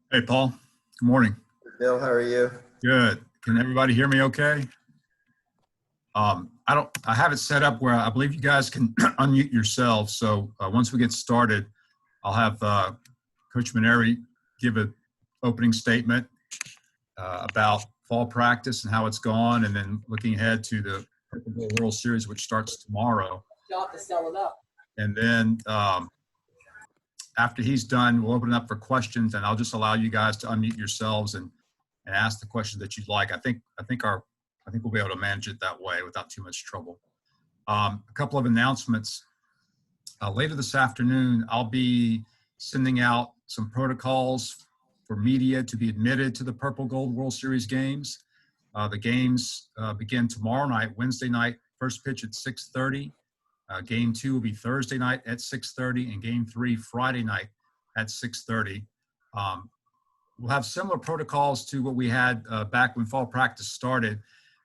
Hey, Paul. Good morning. Bill, how are you? Good. Can everybody hear me okay? I have it set up where I believe you guys can unmute yourselves. So once we get started, I'll have Coach Mainieri give an opening statement about fall practice and how it's gone, and then looking ahead to the PurpleGold World Series, which starts tomorrow. And then after he's done, we'll open it up for questions, and I'll just allow you guys to unmute yourselves and ask the questions that you'd like. I think we'll be able to manage it that way without too much trouble. A couple of announcements. Later this afternoon, I'll be sending out some protocols for media to be admitted to the PurpleGold World Series games. The games begin tomorrow night, Wednesday night, first pitch at 6:30. Game 2 will be Thursday night at 6:30, and Game 3 Friday night at 6:30. We'll have similar protocols to what we had back when fall practice started.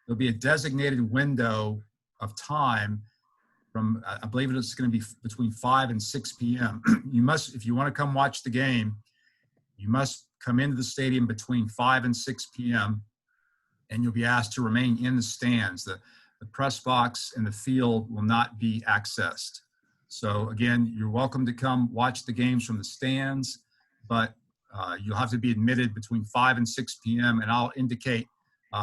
There'll be a designated window of time from, I believe it's going to be between 5 and 6 p.m. You must, if you want to come watch the game, you must come into the stadium between 5 and 6 p.m. and you'll be asked to remain in the stands. The press box and the field will not be accessed. So again, you're welcome to come watch the games from the stands, but you'll have to be admitted between 5 and 6 p.m. and I'll indicate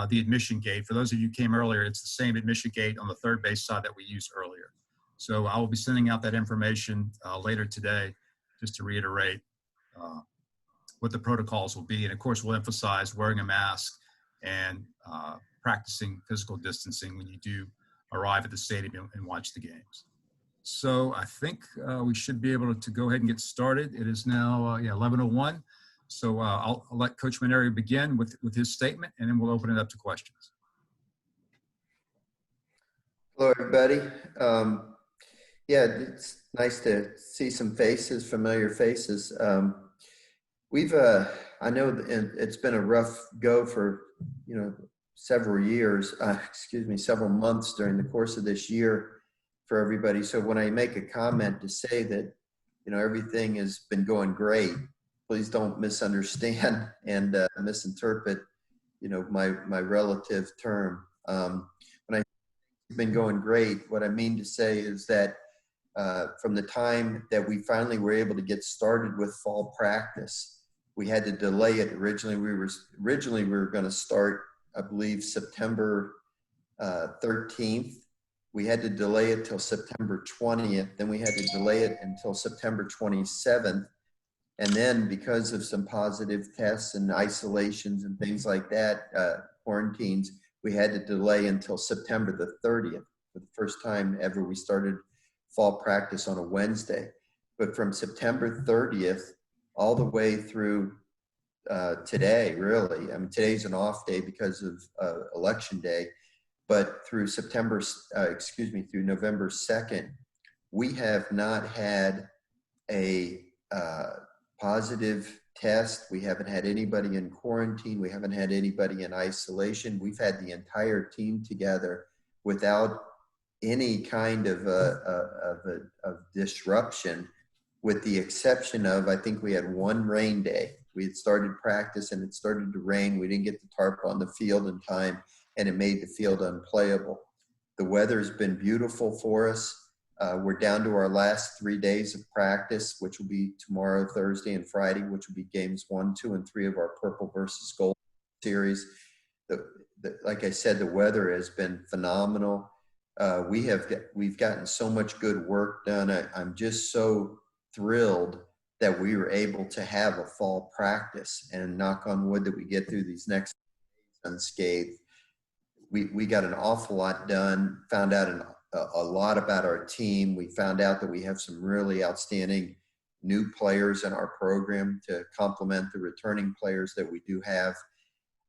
the admission gate. For those of you who came earlier, it's the same admission gate on the third base side that we used earlier. So I will be sending out that information later today, just to reiterate what the protocols will be. And of course, we'll emphasize wearing a mask and practicing physical distancing when you do arrive at the stadium and watch the games. So I think we should be able to go ahead and get started. It is now 11:01. So I'll let Coach Mainieri begin with his statement, and then we'll open it up to questions. Hello, everybody. Yeah, it's nice to see some faces, familiar faces. I know it's been a rough go for, several years, several months during the course of this year for everybody. So when I make a comment to say that, everything has been going great, please don't misunderstand and misinterpret, my relative term. When I say it's been going great, what I mean to say is that, from the time that we finally were able to get started with fall practice. We had to delay it. Originally we were going to start, I believe, September 13th. We had to delay it till September 20th. Then we had to delay it until September 27th. And then because of some positive tests and isolations and things like that, quarantines, we had to delay until September the 30th. For the first time ever, we started fall practice on a Wednesday. But from September 30th all the way through today, really, I mean, today's an off day because of election day, but through through November 2nd, we have not had a positive test. We haven't had anybody in quarantine. We haven't had anybody in isolation. We've had the entire team together without any kind of disruption, with the exception of, I think we had one rain day. We had started practice and it started to rain. We didn't get the tarp on the field in time, and it made the field unplayable. The weather's been beautiful for us. We're down to our last 3 days of practice, which will be tomorrow, Thursday, and Friday, which will be games 1, 2, and 3 of our Purple versus Gold series. Like I said, the weather has been phenomenal. We've gotten so much good work done. I'm just so thrilled that we were able to have a fall practice, and knock on wood that we get through these next days unscathed. We got an awful lot done, found out a lot about our team. We found out that we have some really outstanding new players in our program to complement the returning players that we do have.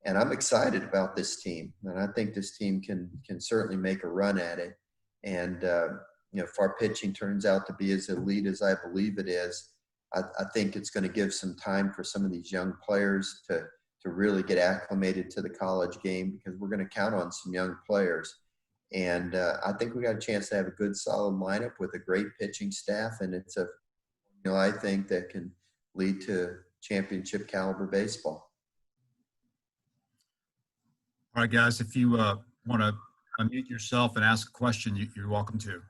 And I'm excited about this team. And I think this team can certainly make a run at it. And, if our pitching turns out to be as elite as I believe it is, I think it's going to give some time for some of these young players to really get acclimated to the college game, because we're going to count on some young players. And I think we got a chance to have a good, solid lineup with a great pitching staff. And it's I think that can lead to championship caliber baseball. All right, guys, if you want to unmute yourself and ask a question, you're welcome to.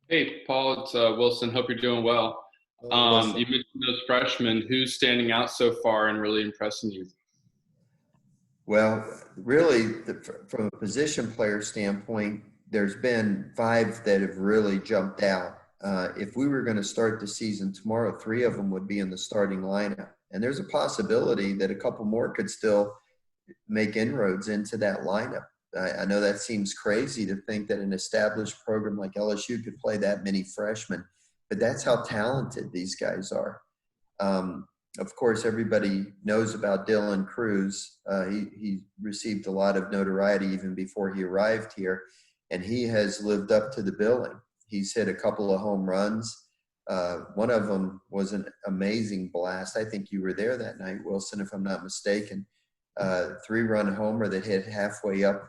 Hey, Paul, it's Wilson. Hope you're doing well. You mentioned those freshmen. Who's standing out so far and really impressing you? Well, really, from a position player standpoint, there's been 5 that have really jumped out. If we were going to start the season tomorrow, 3 of them would be in the starting lineup. And there's a possibility that a couple more could still make inroads into that lineup. I know that seems crazy to think that an established program like LSU could play that many freshmen, but that's how talented these guys are. Of course, everybody knows about Dylan Cruz. He received a lot of notoriety even before he arrived here, and he has lived up to the billing. He's hit a couple of home runs. One of them was an amazing blast. I think you were there that night, Wilson, if I'm not mistaken. 3-run homer that hit halfway up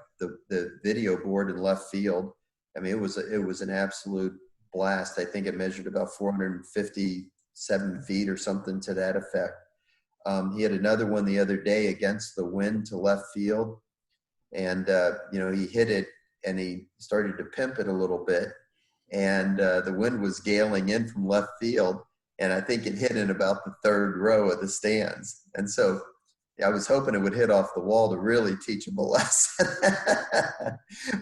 the video board in left field. I mean, it was an absolute blast. I think it measured about 457 feet or something to that effect. He had another one the other day against the wind to left field, and he hit it and he started to pimp it a little bit, and the wind was galing in from left field, and I think it hit in about the 3rd row of the stands. And so I was hoping it would hit off the wall to really teach him a lesson.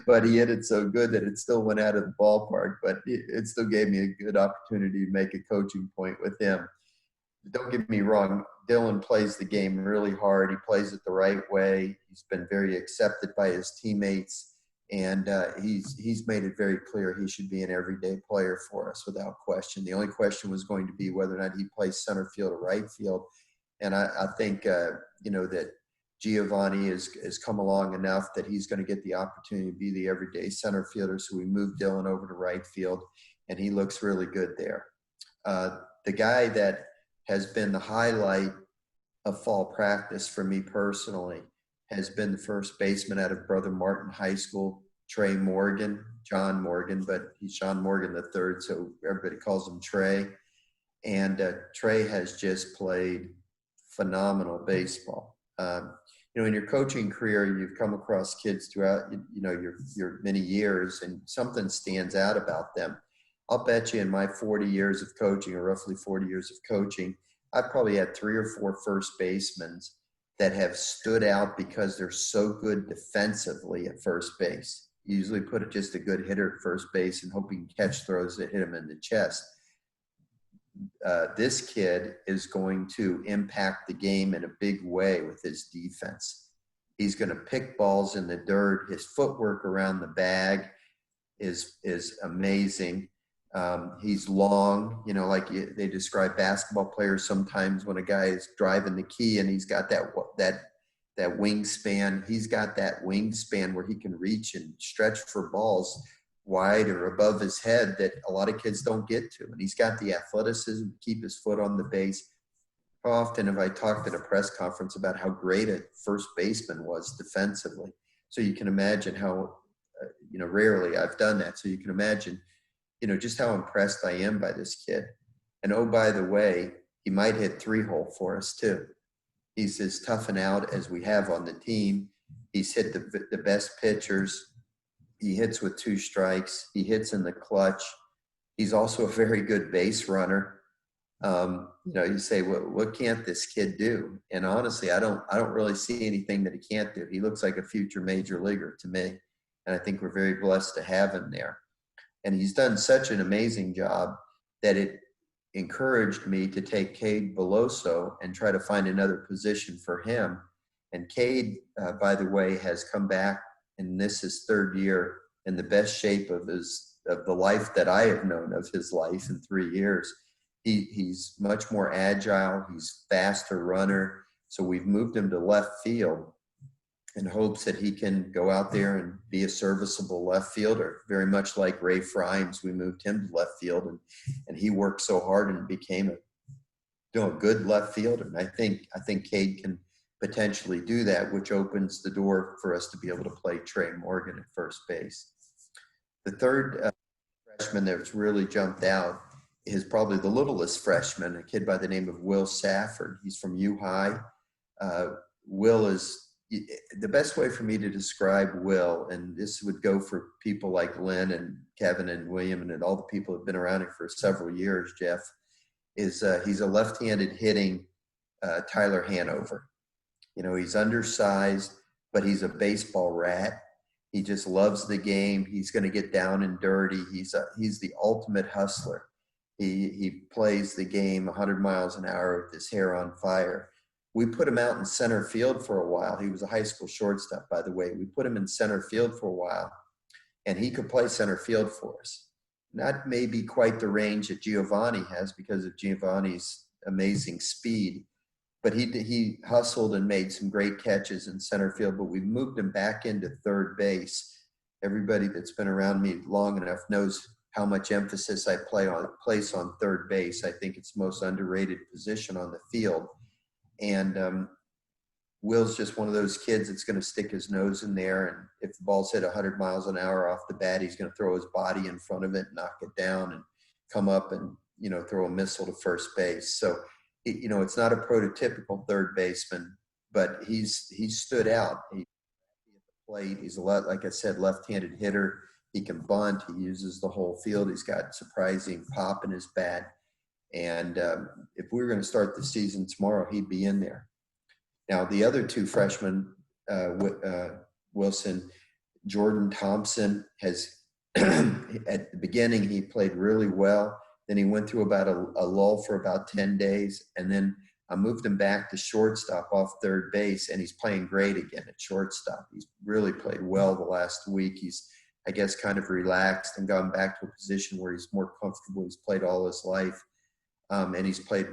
But he hit it so good that it still went out of the ballpark. But it still gave me a good opportunity to make a coaching point with him. Don't get me wrong, Dylan plays the game really hard. He plays it the right way. He's been very accepted by his teammates. And he's made it very clear he should be an everyday player for us without question. The only question was going to be whether or not he plays center field or right field. And I think, that Giovanni has come along enough that he's going to get the opportunity to be the everyday center fielder. So we moved Dylan over to right field, and he looks really good there. The guy that has been the highlight of fall practice for me personally has been the first baseman out of Brother Martin High School, John Morgan, but he's John Morgan III, so everybody calls him Trey. And Trey has just played phenomenal baseball. In your coaching career, you've come across kids throughout, your many years, and something stands out about them. I'll bet you in my 40 years of coaching, or roughly 40 years of coaching, I've probably had 3 or 4 first basemen that have stood out because they're so good defensively at first base. You usually put just a good hitter at first base and hope he can catch throws that hit him in the chest. This kid is going to impact the game in a big way with his defense. He's going to pick balls in the dirt. His footwork around the bag is amazing. He's long, like they describe basketball players sometimes when a guy is driving the key and he's got that wingspan. He's got that wingspan where he can reach and stretch for balls wide or above his head that a lot of kids don't get to. And he's got the athleticism to keep his foot on the base. How often have I talked at a press conference about how great a first baseman was defensively? So you can imagine how, rarely I've done that. So you can imagine, just how impressed I am by this kid. And oh, by the way, he might hit 3-hole for us too. He's as tough and out as we have on the team. He's hit the best pitchers. He hits with 2 strikes. He hits in the clutch. He's also a very good base runner. You say, what can't this kid do? And honestly, I don't really see anything that he can't do. He looks like a future major leaguer to me. And I think we're very blessed to have him there. And he's done such an amazing job that it encouraged me to take Cade Beloso and try to find another position for him. And Cade, by the way, has come back, and this is 3rd year in the best shape of the life that I have known of his life in 3 years. He's much more agile. He's faster runner. So we've moved him to left field in hopes that he can go out there and be a serviceable left fielder, very much like Ray Frimes. We moved him to left field, and he worked so hard and became a good left fielder. And I think Cade can potentially do that, which opens the door for us to be able to play Trey Morgan at first base. The third freshman that's really jumped out is probably the littlest freshman, a kid by the name of Will Safford. He's from U-High. Will is the best way for me to describe Will, and this would go for people like Lynn and Kevin and William and all the people who have been around here for several years, Jeff, is he's a left-handed hitting Tyler Hanover. He's undersized, but he's a baseball rat. He just loves the game. He's going to get down and dirty. He's the ultimate hustler. He plays the game 100 miles an hour with his hair on fire. We put him out in center field for a while. He was a high school shortstop, by the way. We put him in center field for a while, and he could play center field for us. Not maybe quite the range that Giovanni has because of Giovanni's amazing speed, but he hustled and made some great catches in center field, but we moved him back into third base. Everybody that's been around me long enough knows how much emphasis I place on third base. I think it's the most underrated position on the field. And Will's just one of those kids that's going to stick his nose in there, and if the ball's hit 100 miles an hour off the bat, he's going to throw his body in front of it, knock it down, and come up and, throw a missile to first base. So, it's not a prototypical third baseman, but he's stood out. He's at the plate. He's a lot, like I said, left-handed hitter. He can bunt. He uses the whole field. He's got surprising pop in his bat. And if we were going to start the season tomorrow, he'd be in there. Now, the other 2 freshmen, Wilson, Jordan Thompson, has at the beginning, he played really well. Then he went through about a lull for about 10 days. And then I moved him back to shortstop off third base, and he's playing great again at shortstop. He's really played well the last week. He's, I guess, kind of relaxed and gone back to a position where he's more comfortable. He's played all his life. And he's played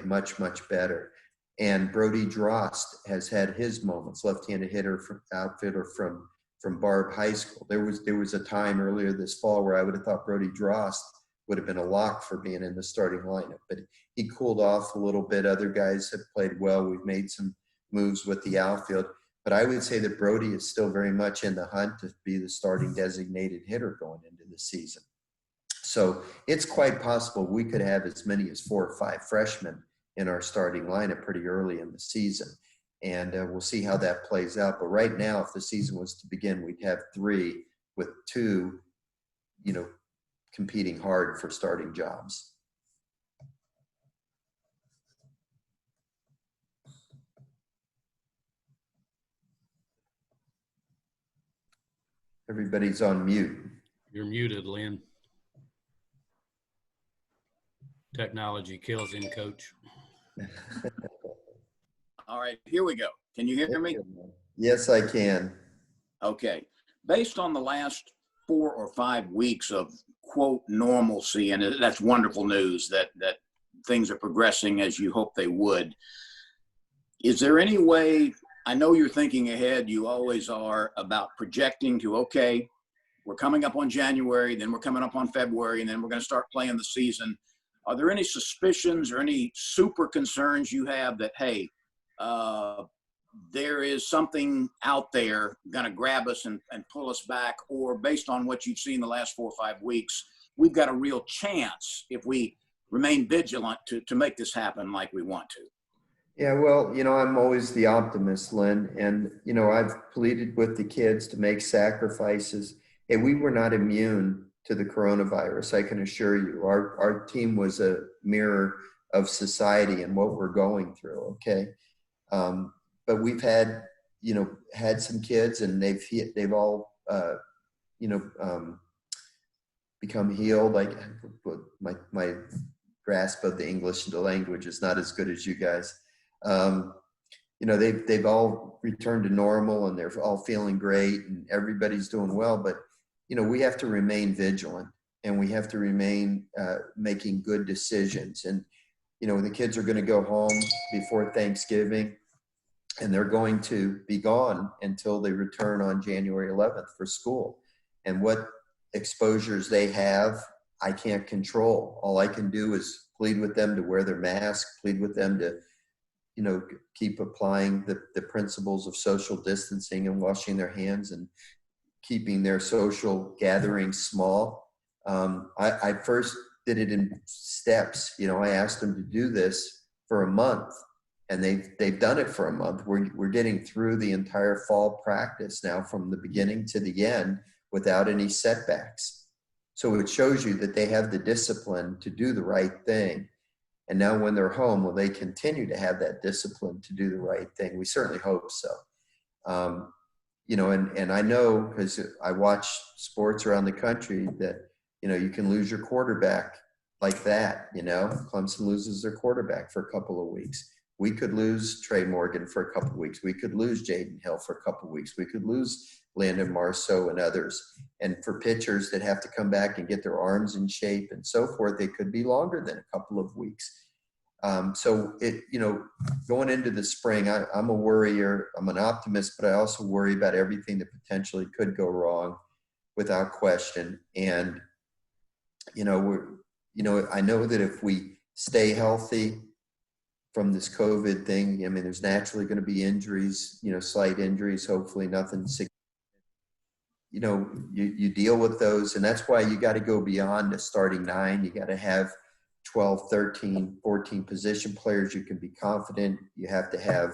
much, much better. And Brody Drost has had his moments, left-handed hitter, outfielder from Barb High School. There was a time earlier this fall where I would have thought Brody Drost would have been a lock for being in the starting lineup, but he cooled off a little bit. Other guys have played well. We've made some moves with the outfield, but I would say that Brody is still very much in the hunt to be the starting designated hitter going into the season. So it's quite possible we could have as many as 4 or 5 freshmen in our starting lineup pretty early in the season. And we'll see how that plays out. But right now, if the season was to begin, we'd have 3 with 2, competing hard for starting jobs. Everybody's on mute. You're muted, Lynn. Technology kills him, Coach. All right, here we go. Can you hear me? Yes, I can. Okay. Based on the last 4 or 5 weeks of quote normalcy, and that's wonderful news that things are progressing as you hope they would. Is there any way, I know you're thinking ahead, you always are, about projecting to, okay, we're coming up on January, then we're coming up on February, and then we're going to start playing the season. Are there any suspicions or any super concerns you have that, hey, there is something out there going to grab us and pull us back, or based on what you've seen the last 4 or 5 weeks, we've got a real chance if we remain vigilant to make this happen like we want to? Yeah, well, I'm always the optimist, Lynn, and, I've pleaded with the kids to make sacrifices. Hey, we were not immune to the coronavirus, I can assure you. Our team was a mirror of society and what we're going through, okay? But we've had some kids, and they've all, become healed. Like my grasp of the English language is not as good as you guys. They've all returned to normal, and they're all feeling great, and everybody's doing well. But we have to remain vigilant, and we have to remain making good decisions. And the kids are going to go home before Thanksgiving, and they're going to be gone until they return on January 11th for school. And what exposures they have, I can't control. All I can do is plead with them to wear their mask, plead with them to, keep applying the principles of social distancing and washing their hands and keeping their social gatherings small. I first did it in steps. I asked them to do this for a month, and they've done it for a month. We're getting through the entire fall practice now from the beginning to the end without any setbacks. So it shows you that they have the discipline to do the right thing. And now when they're home, will they continue to have that discipline to do the right thing? We certainly hope so. And I know, because I watch sports around the country, that, you can lose your quarterback like that. Clemson loses their quarterback for a couple of weeks. We could lose Trey Morgan for a couple of weeks. We could lose Jaden Hill for a couple of weeks. We could lose Landon Marceau and others. And for pitchers that have to come back and get their arms in shape and so forth, it could be longer than a couple of weeks. So going into the spring, I'm a worrier. I'm an optimist, but I also worry about everything that potentially could go wrong without question. And, I know that if we stay healthy from this COVID thing, there's naturally going to be injuries, slight injuries, hopefully nothing significant. You deal with those, and that's why you got to go beyond the starting 9. You got to have 12, 13, 14 position players you can be confident. You have to have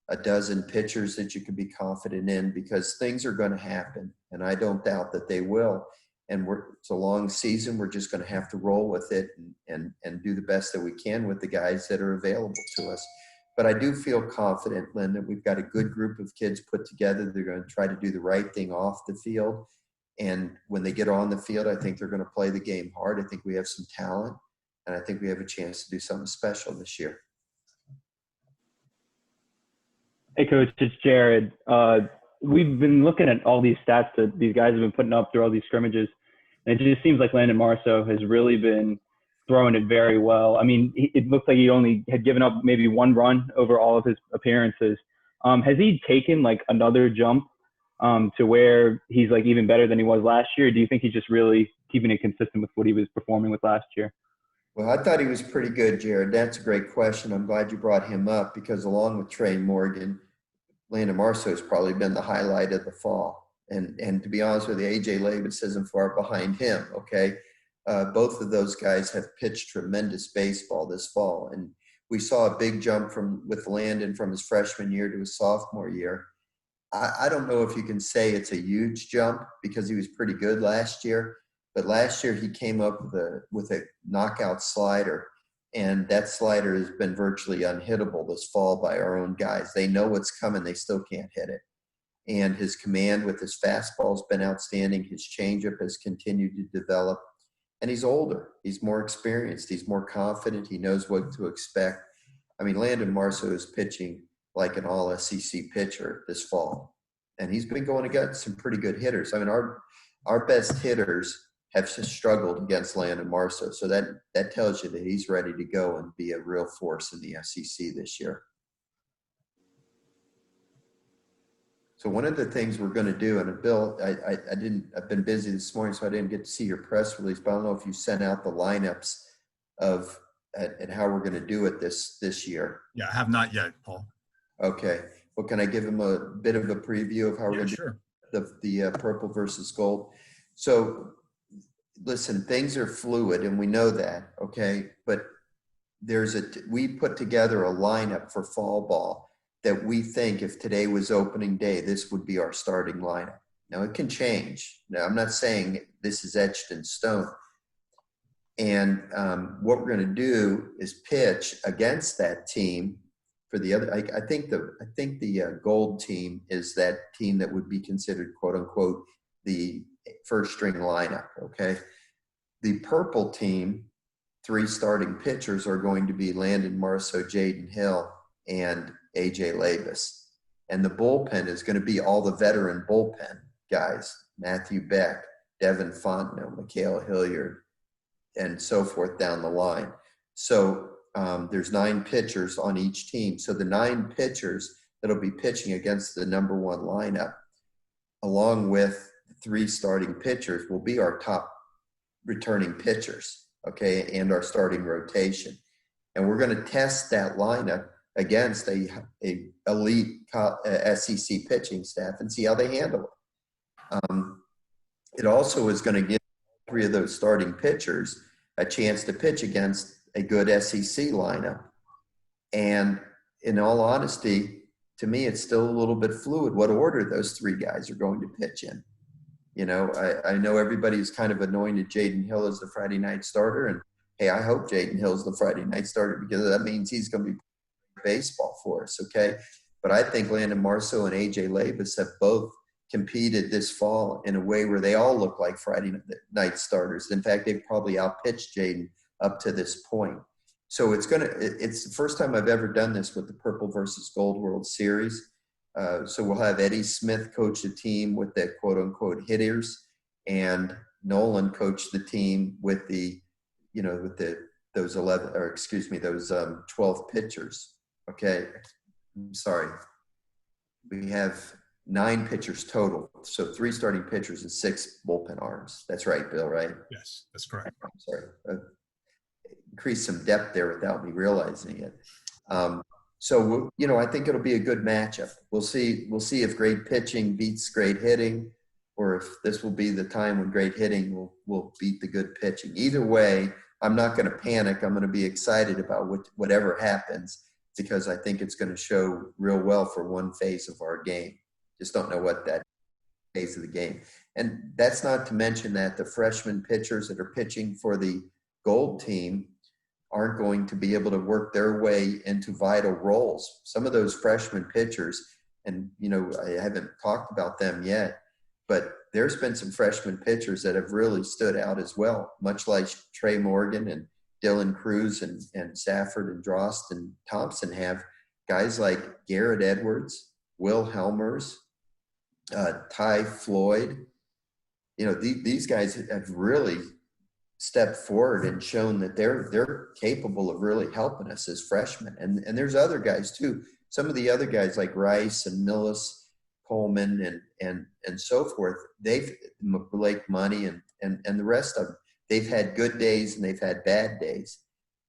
a dozen pitchers that you can be confident in, because things are going to happen, and I don't doubt that they will. And it's a long season. We're just going to have to roll with it and do the best that we can with the guys that are available to us. But I do feel confident, Lynn, that we've got a good group of kids put together. They're going to try to do the right thing off the field. And when they get on the field, I think they're going to play the game hard. I think we have some talent, and I think we have a chance to do something special this year. Hey, Coach, it's Jared. We've been looking at all these stats that these guys have been putting up through all these scrimmages, and it just seems like Landon Marceau has really been throwing it very well. It looks like he only had given up maybe 1 run over all of his appearances. Has he taken like another jump to where he's like even better than he was last year? Or do you think he's just really keeping it consistent with what he was performing with last year? Well, I thought he was pretty good, Jared. That's a great question. I'm glad you brought him up, because along with Trey Morgan, Landon Marceau has probably been the highlight of the fall. And to be honest with you, A.J. Levis isn't far behind him, okay? Both of those guys have pitched tremendous baseball this fall. And we saw a big jump with Landon from his freshman year to his sophomore year. I don't know if you can say it's a huge jump, because he was pretty good last year. But last year he came up with a knockout slider, and that slider has been virtually unhittable this fall by our own guys. They know what's coming. They still can't hit it. And his command with his fastball has been outstanding. His changeup has continued to develop. And he's older. He's more experienced. He's more confident. He knows what to expect. I mean, Landon Marceau is pitching like an all-SEC pitcher this fall. And he's been going against some pretty good hitters. I mean, our best hitters have struggled against Landon Marceau. So that tells you that he's ready to go and be a real force in the SEC this year. So one of the things we're going to do, and Bill, I've been busy this morning, so I didn't get to see your press release, but I don't know if you sent out the lineups and how we're going to do it this year. Yeah, I have not yet, Paul. Okay. Well, can I give him a bit of a preview of how we're going to do the purple versus gold? So listen, things are fluid and we know that. Okay. But we put together a lineup for fall ball that we think if today was opening day, this would be our starting lineup. Now it can change. Now I'm not saying this is etched in stone. And what we're going to do is pitch against that team for the other. I think the gold team is that team that would be considered quote unquote the first string lineup. Okay. The purple team, 3 starting pitchers are going to be Landon Marceau, Jaden Hill, and AJ Labus. And the bullpen is going to be all the veteran bullpen guys, Matthew Beck, Devin Fontenot, Mikhail Hilliard, and so forth down the line. So there's 9 pitchers on each team. So the 9 pitchers that'll be pitching against the number 1 lineup, along with 3 starting pitchers, will be our top returning pitchers, okay, and our starting rotation. And we're going to test that lineup against a elite SEC pitching staff and see how they handle it. It also is going to give 3 of those starting pitchers a chance to pitch against a good SEC lineup. And in all honesty, to me, it's still a little bit fluid what order those 3 guys are going to pitch in. You know, I know everybody's kind of anointed Jaden Hill as the Friday night starter. And, hey, I hope Jaden Hill's the Friday night starter because that means he's going to be baseball for us, okay? But I think Landon Marceau and AJ Labus have both competed this fall in a way where they all look like Friday night starters. In fact, they've probably outpitched Jaden up to this point. So it's the first time I've ever done this with the Purple versus Gold World Series. So we'll have Eddie Smith coach the team with the quote unquote hitters, and Nolan coach the team with those 12 pitchers. Okay. I'm sorry. We have 9 pitchers total. So 3 starting pitchers and 6 bullpen arms. That's right, Bill, right? Yes, that's correct. I'm sorry. Increase some depth there without me realizing it. So, I think it'll be a good matchup. We'll see if great pitching beats great hitting, or if this will be the time when great hitting will beat the good pitching. Either way, I'm not going to panic. I'm going to be excited about whatever happens, because I think it's going to show real well for one phase of our game. Just don't know what that phase of the game. And that's not to mention that the freshman pitchers that are pitching for the gold team aren't going to be able to work their way into vital roles. Some of those freshman pitchers, and, I haven't talked about them yet, but there's been some freshman pitchers that have really stood out as well, much like Trey Morgan and Dylan Cruz and Safford and Drost and Thompson have. Guys like Garrett Edwards, Will Helmers, Ty Floyd. These guys have really stepped forward and shown that they're capable of really helping us as freshmen. And there's other guys too. Some of the other guys like Rice and Millis, Coleman and so forth, Blake Money and the rest of them, they've had good days and they've had bad days.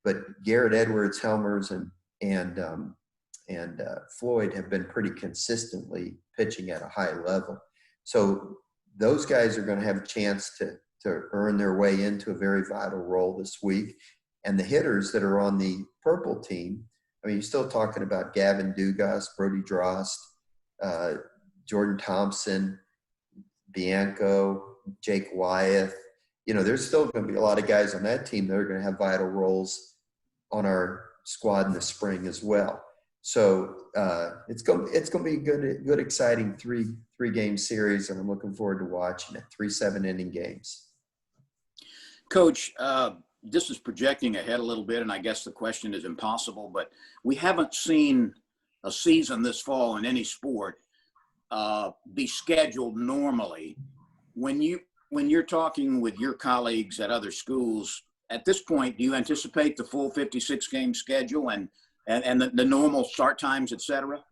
But Garrett Edwards, Helmers, and Floyd have been pretty consistently pitching at a high level. So those guys are going to have a chance to earn their way into a very vital role this week. And the hitters that are on the purple team, you're still talking about Gavin Dugas, Brody Drost, Jordan Thompson, Bianco, Jake Wyeth, there's still going to be a lot of guys on that team that are going to have vital roles on our squad in the spring as well. So it's going to be a good, exciting three-game series, and I'm looking forward to watching it. 3 7-inning games. Coach, this is projecting ahead a little bit, and I guess the question is impossible, but we haven't seen a season this fall in any sport be scheduled normally. When you're talking with your colleagues at other schools, at this point, do you anticipate the full 56-game schedule and the normal start times, et cetera?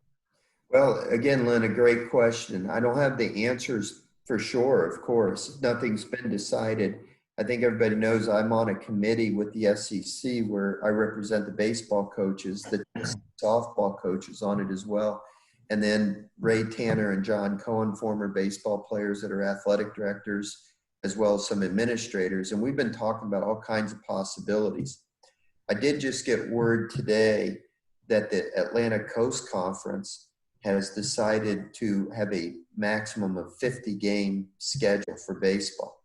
Well, again, Lynn, a great question. I don't have the answers for sure, of course. Nothing's been decided. I think everybody knows I'm on a committee with the SEC where I represent the baseball coaches, the softball coaches on it as well. And then Ray Tanner and John Cohen, former baseball players that are athletic directors, as well as some administrators. And we've been talking about all kinds of possibilities. I did just get word today that the Atlantic Coast Conference has decided to have a maximum of 50-game schedule for baseball.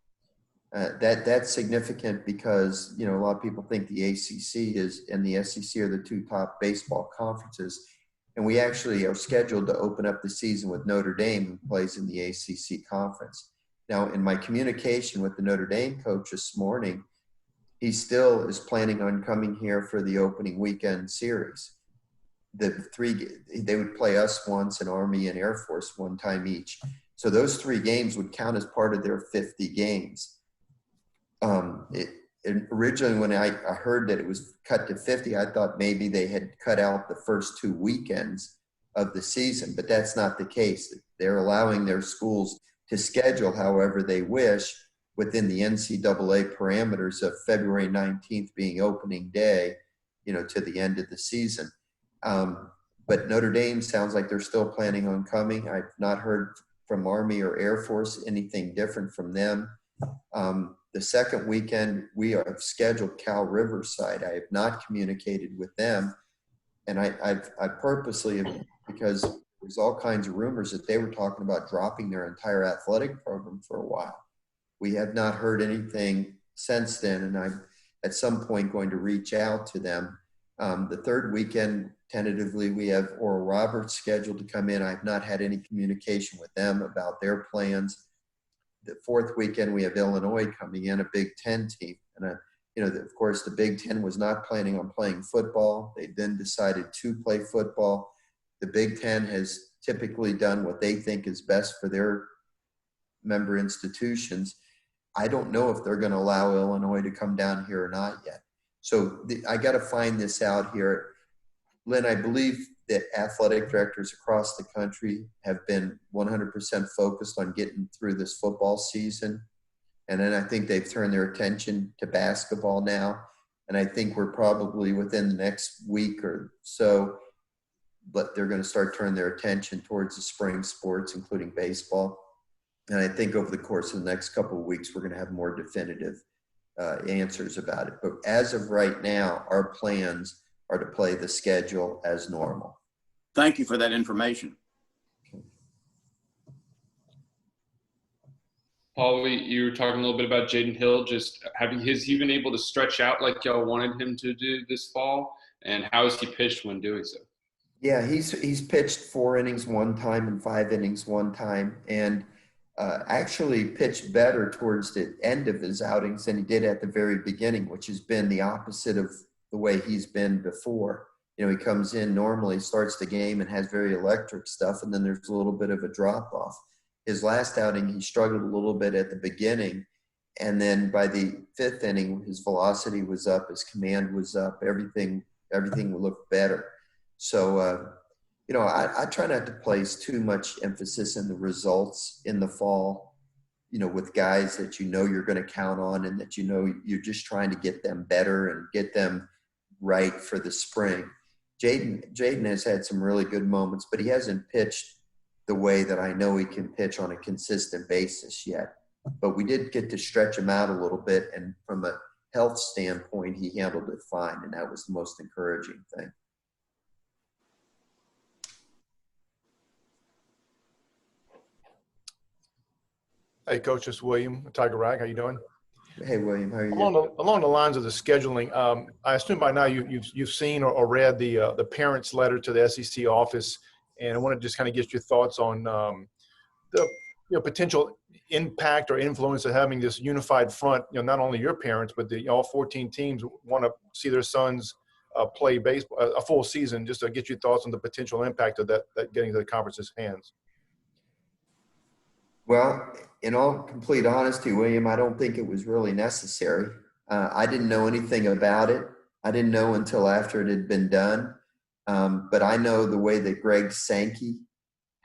That's significant because, a lot of people think the ACC and the SEC are the two top baseball conferences. And we actually are scheduled to open up the season with Notre Dame, who plays in the ACC conference. Now, in my communication with the Notre Dame coach this morning, he still is planning on coming here for the opening weekend series. They would play us once and Army and Air Force one time each. So those 3 games would count as part of their 50 games. Originally, when I heard that it was cut to 50, I thought maybe they had cut out the first 2 weekends of the season, but that's not the case. They're allowing their schools to schedule however they wish within the NCAA parameters of February 19th being opening day, to the end of the season. But Notre Dame sounds like they're still planning on coming. I've not heard from Army or Air Force anything different from them. The second weekend, we have scheduled Cal Riverside. I have not communicated with them. And I purposely, because there's all kinds of rumors that they were talking about dropping their entire athletic program for a while. We have not heard anything since then, and I'm at some point going to reach out to them. The third weekend, tentatively, we have Oral Roberts scheduled to come in. I've not had any communication with them about their plans. The fourth weekend, we have Illinois coming in, a Big Ten team. And, of course, the Big Ten was not planning on playing football. They then decided to play football. The Big Ten has typically done what they think is best for their member institutions. I don't know if they're going to allow Illinois to come down here or not yet. So I got to find this out here. Lynn, I believe that athletic directors across the country have been 100% focused on getting through this football season. And then I think they've turned their attention to basketball now. And I think we're probably within the next week or so, but they're going to start turning their attention towards the spring sports, including baseball. And I think over the course of the next couple of weeks, we're going to have more definitive answers about it. But as of right now, our plans are to play the schedule as normal. Thank you for that information. Paul, you were talking a little bit about Jaden Hill. Has he been able to stretch out like y'all wanted him to do this fall? And how has he pitched when doing so? Yeah, he's pitched 4 innings one time and 5 innings one time, and actually pitched better towards the end of his outings than he did at the very beginning, which has been the opposite of the way he's been before. He comes in normally, starts the game and has very electric stuff, and then there's a little bit of a drop off. His last outing, he struggled a little bit at the beginning, and then by the 5th inning, his velocity was up, his command was up, everything looked better. So, I try not to place too much emphasis in the results in the fall, with guys that you're going to count on and that you're just trying to get them better and get them right for the spring. Jaden has had some really good moments, but he hasn't pitched the way that I know he can pitch on a consistent basis yet. But we did get to stretch him out a little bit, and from a health standpoint, he handled it fine, and that was the most encouraging thing. Hey, Coach, it's William, Tiger Rag. How you doing? Hey, William, how are you? Along the lines of the scheduling, I assume by now you've seen or read the parents' letter to the SEC office, and I want to just kind of get your thoughts on the potential impact or influence of having this unified front. Not only your parents, but all 14 teams want to see their sons play baseball a full season. Just to get your thoughts on the potential impact of that getting to the conference's hands. Well, in all complete honesty, William, I don't think it was really necessary. I didn't know anything about it. I didn't know until after it had been done. But I know the way that Greg Sankey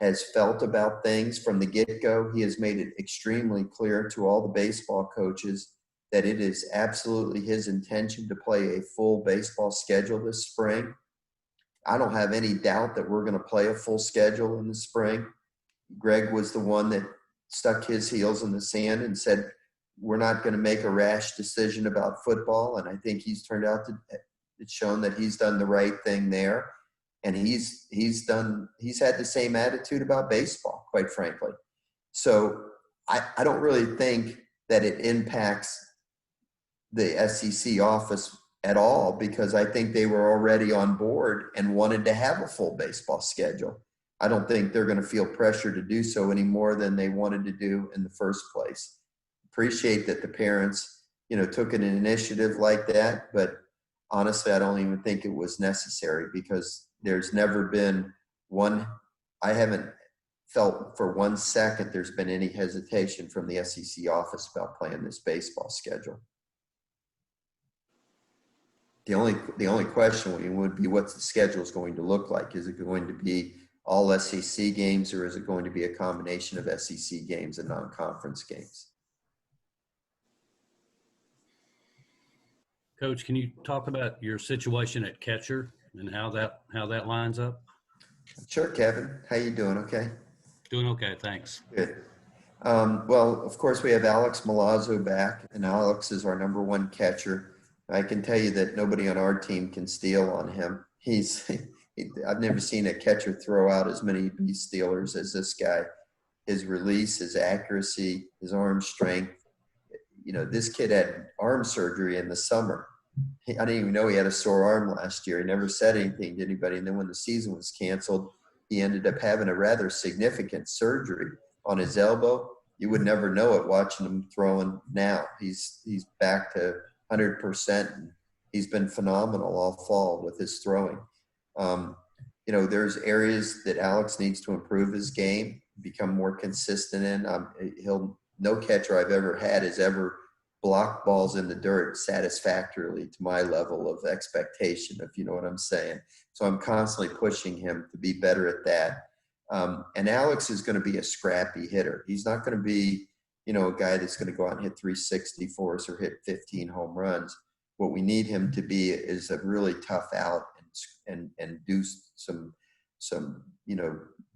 has felt about things from the get-go. He has made it extremely clear to all the baseball coaches that it is absolutely his intention to play a full baseball schedule this spring. I don't have any doubt that we're going to play a full schedule in the spring. Greg was the one that stuck his heels in the sand and said, we're not going to make a rash decision about football. And I think he's turned out to, it's shown that he's done the right thing there. And he's had the same attitude about baseball, quite frankly. So I don't really think that it impacts the SEC office at all, because I think they were already on board and wanted to have a full baseball schedule. I don't think they're going to feel pressure to do so any more than they wanted to do in the first place. Appreciate that the parents, took an initiative like that, but honestly, I don't even think it was necessary, because there's never been I haven't felt for 1 second there's been any hesitation from the SEC office about playing this baseball schedule. The only question would be what the schedule is going to look like. Is it going to be all SEC games, or is it going to be a combination of SEC games and non-conference games? Coach, can you talk about your situation at catcher and how that lines up? Sure, Kevin. How you doing? Okay. Doing okay, thanks. Good. Well, of course, we have Alex Milazzo back, and Alex is our number one catcher. I can tell you that nobody on our team can steal on him. I've never seen a catcher throw out as many base stealers as this guy. His release, his accuracy, his arm strength. This kid had arm surgery in the summer. I didn't even know he had a sore arm last year. He never said anything to anybody. And then when the season was canceled, he ended up having a rather significant surgery on his elbow. You would never know it watching him throwing now. He's back to 100%. And he's been phenomenal all fall with his throwing. There's areas that Alex needs to improve his game, become more consistent in. No catcher I've ever had has ever blocked balls in the dirt satisfactorily to my level of expectation, if you know what I'm saying. So I'm constantly pushing him to be better at that. And Alex is going to be a scrappy hitter. He's not going to be, a guy that's going to go out and hit 360 for us or hit 15 home runs. What we need him to be is a really tough out and do some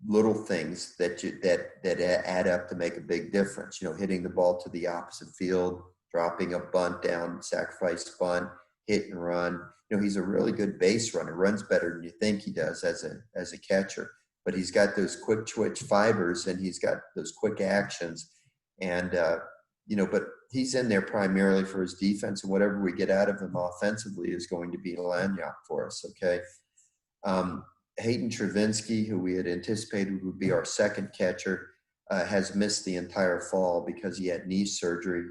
little things that add up to make a big difference. Hitting the ball to the opposite field, dropping a bunt down, sacrifice bunt, hit and run. He's a really good base runner. Runs better than you think he does as a catcher. But he's got those quick twitch fibers, and he's got those quick actions. And but he's in there primarily for his defense, and whatever we get out of him offensively is going to be lagniappe for us. Okay. Hayden Travinsky, who we had anticipated would be our second catcher, has missed the entire fall because he had knee surgery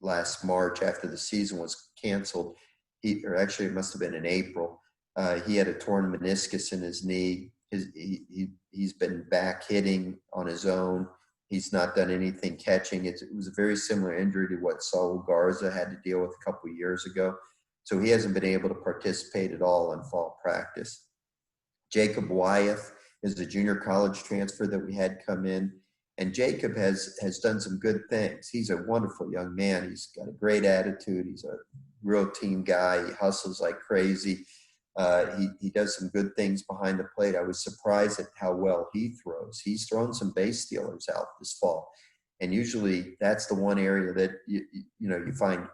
last March after the season was canceled. It must have been in April. He had a torn meniscus in his knee. He's been back hitting on his own. He's not done anything catching. It was a very similar injury to what Saul Garza had to deal with a couple of years ago. So he hasn't been able to participate at all in fall practice. Jacob Wyeth is a junior college transfer that we had come in. And Jacob has done some good things. He's a wonderful young man. He's got a great attitude. He's a real team guy. He hustles like crazy. He does some good things behind the plate. I was surprised at how well he throws. He's thrown some base stealers out this fall. And usually that's the one area that you find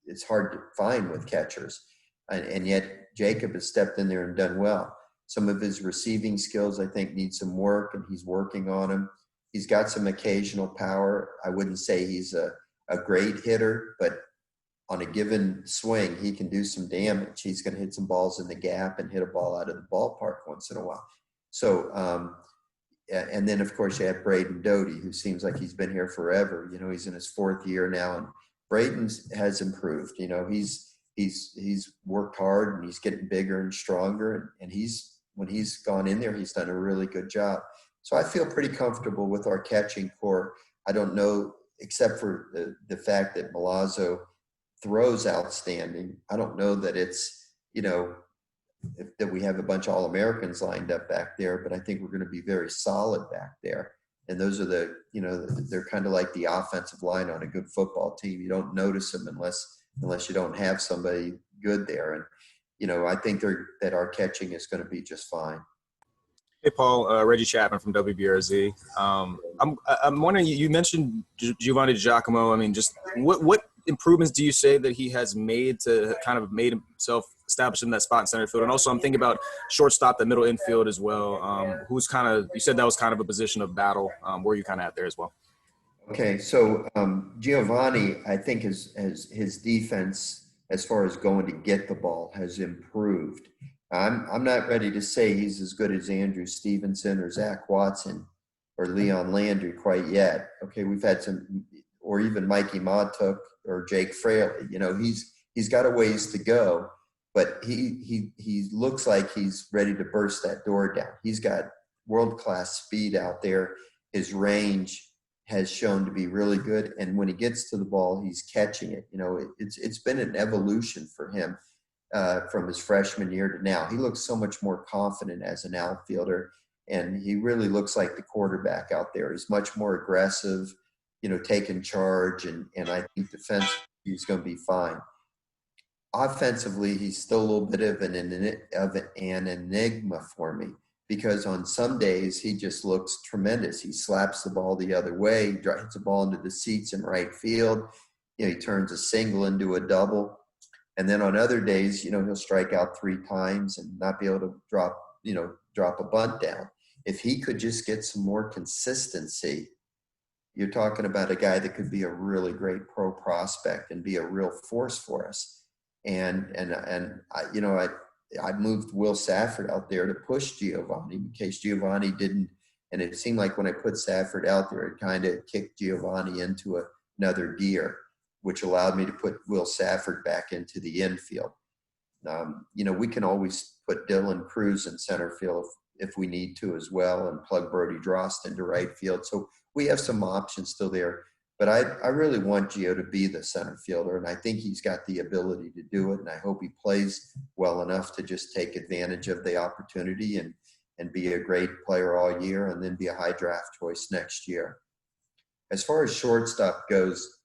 it's hard to find with catchers. And yet Jacob has stepped in there and done well. Some of his receiving skills, I think, need some work, and he's working on them. He's got some occasional power. I wouldn't say he's a great hitter, but on a given swing, he can do some damage. He's going to hit some balls in the gap and hit a ball out of the ballpark once in a while. So, and then of course you have Braden Doty, who seems like he's been here forever. You know, he's in his 4th year now, and Braden has improved. You know, he's worked hard, and he's getting bigger and stronger. And when he's gone in there, he's done a really good job. So I feel pretty comfortable with our catching core. I don't know, except for the fact that Milazzo throws outstanding. I don't know that it's, you know, that we have a bunch of All-Americans lined up back there, but I think we're going to be very solid back there. And those are they're kind of like the offensive line on a good football team. You don't notice them unless you don't have somebody good there. And, you know, I think that our catching is going to be just fine. Hey, Paul, Reggie Chapman from WBRZ. I'm wondering, you mentioned Giovanni Giacomo. I mean, just what improvements do you say that he has made to kind of made himself establish in that spot in center field? And also I'm thinking about shortstop, the middle infield as well. Who's kind of, you said that was kind of a position of battle. Where are you kind of at there as well? Okay, so Giovanni, I think his defense, as far as going to get the ball, has improved. I'm not ready to say he's as good as Andrew Stevenson or Zach Watson or Leon Landry quite yet. Okay, we've had some, or even Mikey Montauk or Jake Fraley. You know, he's got a ways to go, but he looks like he's ready to burst that door down. He's got world-class speed out there. His range has shown to be really good, and when he gets to the ball, he's catching it. You know, it's been an evolution for him from his freshman year to now. He looks so much more confident as an outfielder, and he really looks like the quarterback out there. He's much more aggressive, you know, taking charge, and I think defensively he's going to be fine. Offensively, he's still a little bit of an enigma for me, because on some days he just looks tremendous. He slaps the ball the other way, he hits the ball into the seats in right field. You know, he turns a single into a double. And then on other days, you know, he'll strike out 3 times and not be able to drop a bunt down. If he could just get some more consistency, you're talking about a guy that could be a really great pro prospect and be a real force for us. And I moved Will Safford out there to push Giovanni in case Giovanni didn't. And it seemed like when I put Safford out there, it kind of kicked Giovanni into another gear, which allowed me to put Will Safford back into the infield. You know, we can always put Dylan Cruz in center field if we need to as well, and plug Brody Drost into right field. So we have some options still there. But I really want Gio to be the center fielder, and I think he's got the ability to do it, and I hope he plays well enough to just take advantage of the opportunity and be a great player all year and then be a high draft choice next year. As far as shortstop goes,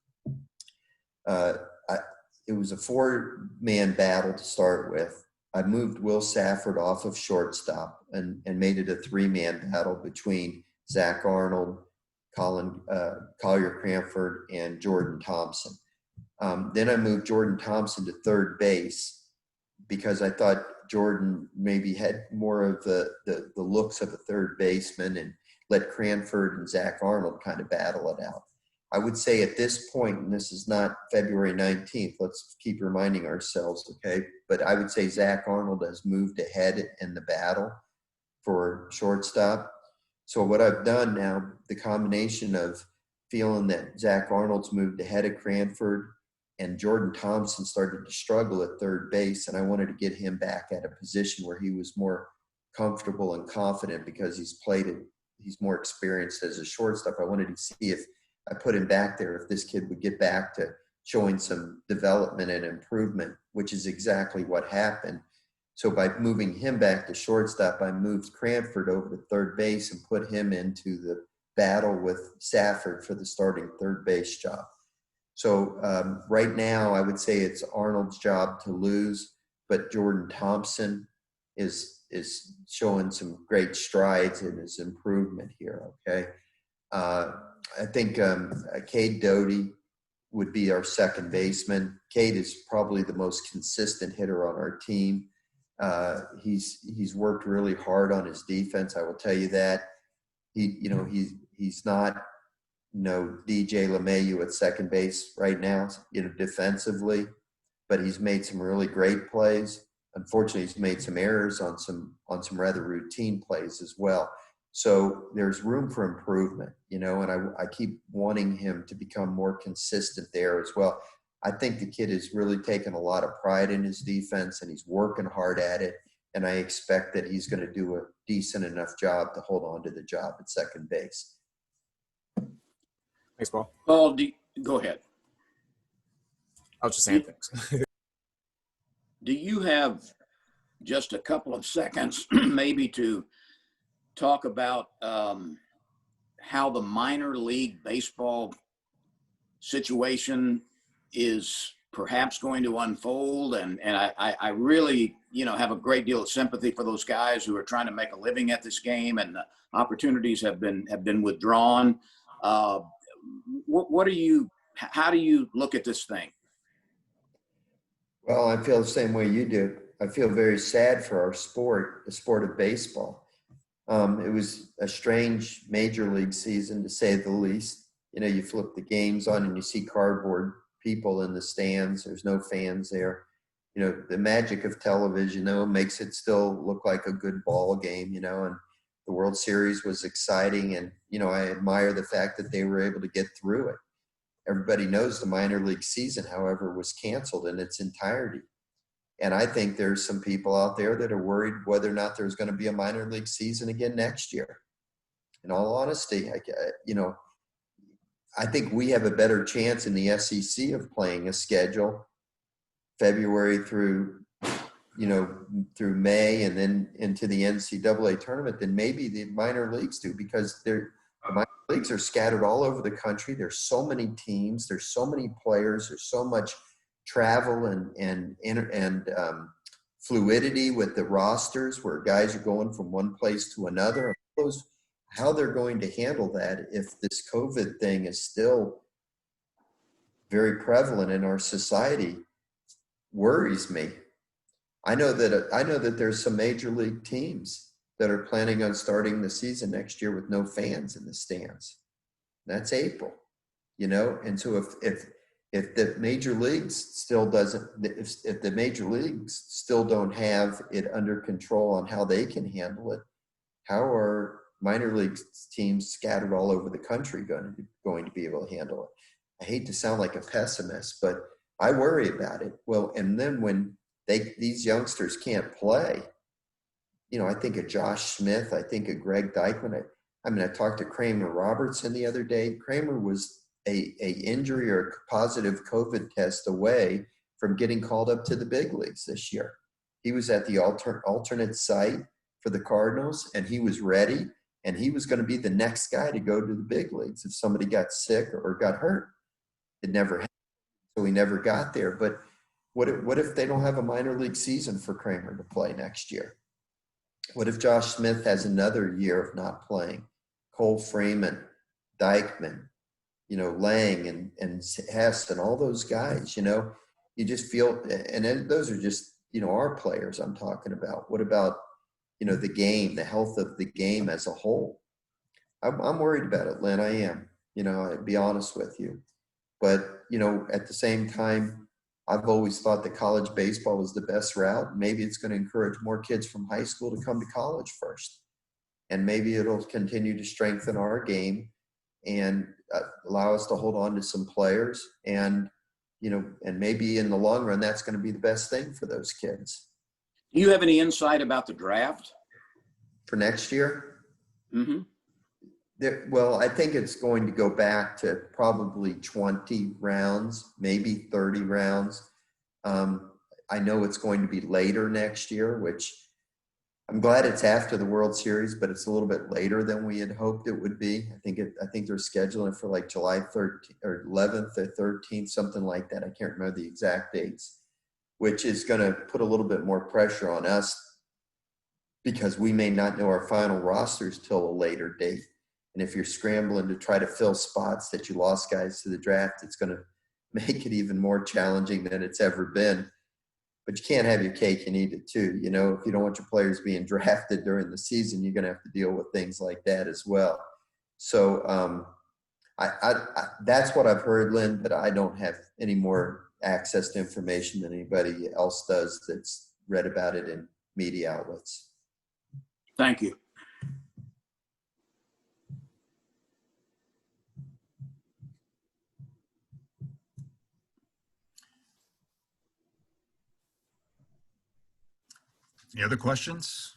it was a 4-man battle to start with. I moved Will Safford off of shortstop and made it a 3-man battle between Zach Arnold, Collier Cranford, and Jordan Thompson. Then I moved Jordan Thompson to third base because I thought Jordan maybe had more of the looks of a third baseman, and let Cranford and Zach Arnold kind of battle it out. I would say at this point, and this is not February 19th, let's keep reminding ourselves, okay? But I would say Zach Arnold has moved ahead in the battle for shortstop. So what I've done now, the combination of feeling that Zach Arnold's moved ahead of Cranford and Jordan Thompson started to struggle at third base, and I wanted to get him back at a position where he was more comfortable and confident because he's more experienced as a shortstop. I wanted to see if I put him back there, if this kid would get back to showing some development and improvement, which is exactly what happened. So by moving him back to shortstop, I moved Cranford over to third base and put him into the battle with Safford for the starting third base job. So right now, I would say it's Arnold's job to lose, but Jordan Thompson is showing some great strides in his improvement here, okay? I think Cade Doty would be our second baseman. Cade is probably the most consistent hitter on our team. He's worked really hard on his defense. I will tell you that. He's not DJ LeMahieu at second base right now, defensively, but he's made some really great plays. Unfortunately, he's made some errors on some rather routine plays as well. So there's room for improvement, and I keep wanting him to become more consistent there as well. I think the kid has really taken a lot of pride in his defense, and he's working hard at it. And I expect that he's going to do a decent enough job to hold on to the job at second base. Thanks, Paul. Paul, go ahead. I was just saying things. Do you have just a couple of seconds maybe to talk about how the minor league baseball situation is perhaps going to unfold? And I really, have a great deal of sympathy for those guys who are trying to make a living at this game, and the opportunities have been withdrawn. How do you look at this thing? Well, I feel the same way you do. I feel very sad for our sport, the sport of baseball. It was a strange major league season, to say the least. You flip the games on and you see cardboard people in the stands. There's no fans there. The magic of television, makes it still look like a good ball game, and the World Series was exciting. And, I admire the fact that they were able to get through it. Everybody knows the minor league season, however, was canceled in its entirety. And I think there's some people out there that are worried whether or not there's going to be a minor league season again next year. In all honesty, I think we have a better chance in the SEC of playing a schedule February through May and then into the NCAA tournament than maybe the minor leagues do, because the minor leagues are scattered all over the country. There's so many teams, there's so many players, there's so much travel and fluidity with the rosters where guys are going from one place to another. How they're going to handle that if this COVID thing is still very prevalent in our society worries me. I know that there's some major league teams that are planning on starting the season next year with no fans in the stands. That's April, and so if the major leagues still if the major leagues still don't have it under control on how they can handle it, how are minor league teams scattered all over the country going to be able to handle it? I hate to sound like a pessimist, but I worry about it. Well, and then when these youngsters can't play, I think of Josh Smith, I think of Greg Dykman. I talked to Kramer Robertson the other day. Kramer was a injury or a positive COVID test away from getting called up to the big leagues this year. He was at the alternate site for the Cardinals, and he was ready. And he was going to be the next guy to go to the big leagues if somebody got sick or got hurt. It never happened, so he never got there. But what if they don't have a minor league season for Kramer to play next year? What if Josh Smith has another year of not playing? Cole Freeman, Dykman, Lang and Hess and all those guys, you just feel, and then those are just, our players I'm talking about. What about, the game, the health of the game as a whole? I'm worried about it, Lynn. I am, I'd be honest with you. But, at the same time, I've always thought that college baseball was the best route. Maybe it's going to encourage more kids from high school to come to college first. And maybe it'll continue to strengthen our game and allow us to hold on to some players. And, and maybe in the long run, that's going to be the best thing for those kids. Do you have any insight about the draft for next year? Mm-hmm. Well, I think it's going to go back to probably 20 rounds, maybe 30 rounds. I know it's going to be later next year, which I'm glad it's after the World Series, but it's a little bit later than we had hoped it would be. I think they're scheduling it for like July 13th or 11th or 13th, something like that. I can't remember the exact dates, which is going to put a little bit more pressure on us because we may not know our final rosters till a later date. And if you're scrambling to try to fill spots that you lost guys to the draft, it's going to make it even more challenging than it's ever been. But you can't have your cake and eat it too. If you don't want your players being drafted during the season, you're going to have to deal with things like that as well. So That's what I've heard, Lynn, but I don't have any more access to information than anybody else does that's read about it in media outlets. Thank you. Any other questions?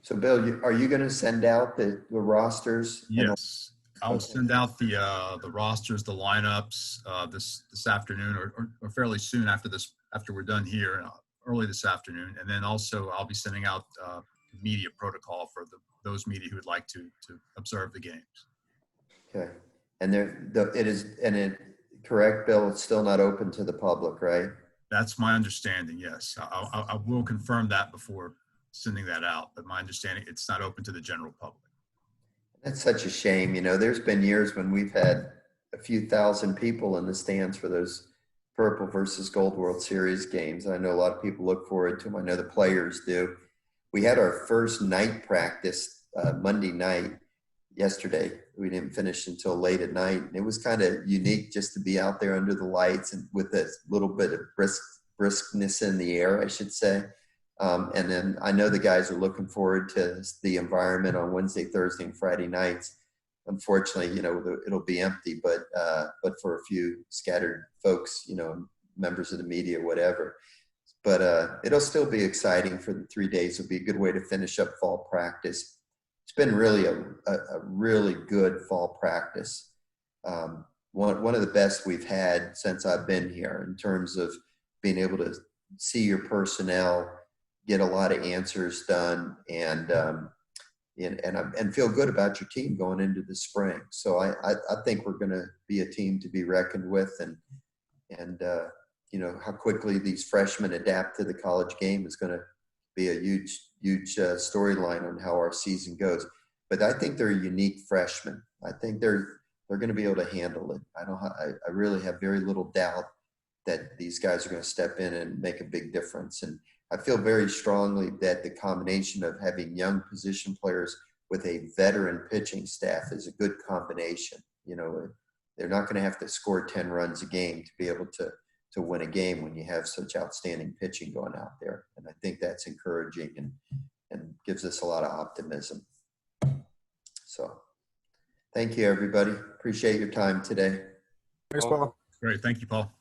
So, Bill, are you going to send out the rosters? Yes, I'll Okay. send out the rosters, the lineups this afternoon or fairly soon after we're done here, early this afternoon, and then also I'll be sending out media protocol for those media who would like to observe the games. Okay, and correct, Bill. It's still not open to the public, right? That's my understanding. Yes, I will confirm that before sending that out, but my understanding it's not open to the general public. That's such a shame. You know, there's been years when we've had a few thousand people in the stands for those Purple versus Gold World Series games. I know a lot of people look forward to them. I know the players do. We had our first night practice Monday night yesterday. We didn't finish until late at night. And it was kind of unique just to be out there under the lights and with a little bit of briskness in the air, I should say. And then I know the guys are looking forward to the environment on Wednesday, Thursday, and Friday nights. Unfortunately, you know, it'll be empty, but for a few scattered folks, you know, members of the media, whatever. But it'll still be exciting for the 3 days. It'll be a good way to finish up fall practice. It's been really a really good fall practice. One of the best we've had since I've been here in terms of being able to see your personnel, get a lot of answers done, and feel good about your team going into the spring. So I think we're going to be a team to be reckoned with, and you know, how quickly these freshmen adapt to the college game is going to be a huge storyline on how our season goes. But I think they're unique freshmen. I think they're going to be able to handle it. I really have very little doubt that these guys are going to step in and make a big difference. And I feel very strongly that the combination of having young position players with a veteran pitching staff is a good combination. You know, they're not going to have to score 10 runs a game to be able to win a game when you have such outstanding pitching going out there. And I think that's encouraging and gives us a lot of optimism. So thank you, everybody. Appreciate your time today. Thanks, Paul. Great. Thank you, Paul.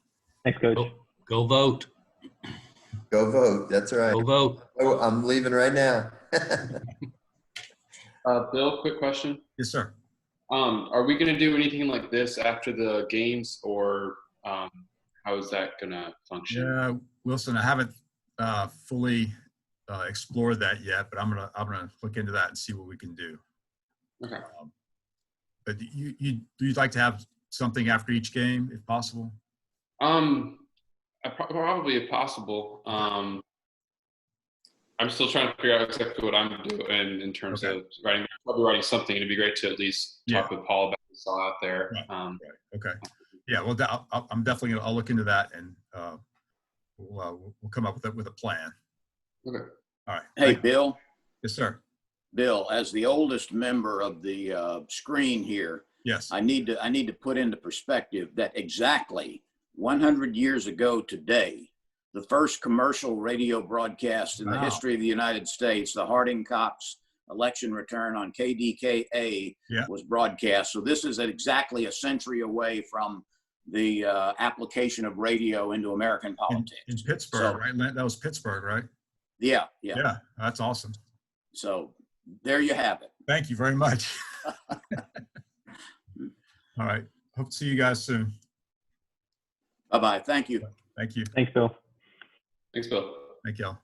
Thanks, Coach. Go vote. Go vote. That's right. Go vote. Oh, I'm leaving right now. Bill, quick question. Yes, sir. Are we going to do anything like this after the games, or how is that going to function? Yeah, Wilson, I haven't fully explored that yet, but I'm gonna look into that and see what we can do. Okay. But you'd like to have something after each game, if possible? Probably if possible. I'm still trying to figure out exactly what I'm doing in terms of writing. Probably writing something. It'd be great to at least talk with Paul about what we saw out there. Right. Okay. Yeah. Well, I'm definitely. I'll look into that, and we'll come up with a plan. Okay. All right. Hey, Bill. Yes, sir. Bill, as the oldest member of the screen here, Yes. I need to put into perspective that exactly 100 years ago today, the first commercial radio broadcast in the history of the United States, the Harding-Cox election return on KDKA, was broadcast. So this is exactly a century away from the application of radio into American politics. In Pittsburgh, right? That was Pittsburgh, right? Yeah. Yeah, that's awesome. So there you have it. Thank you very much. All right. Hope to see you guys soon. Bye-bye. Thank you. Thank you. Thanks, Bill. Thanks, Bill. Thank y'all.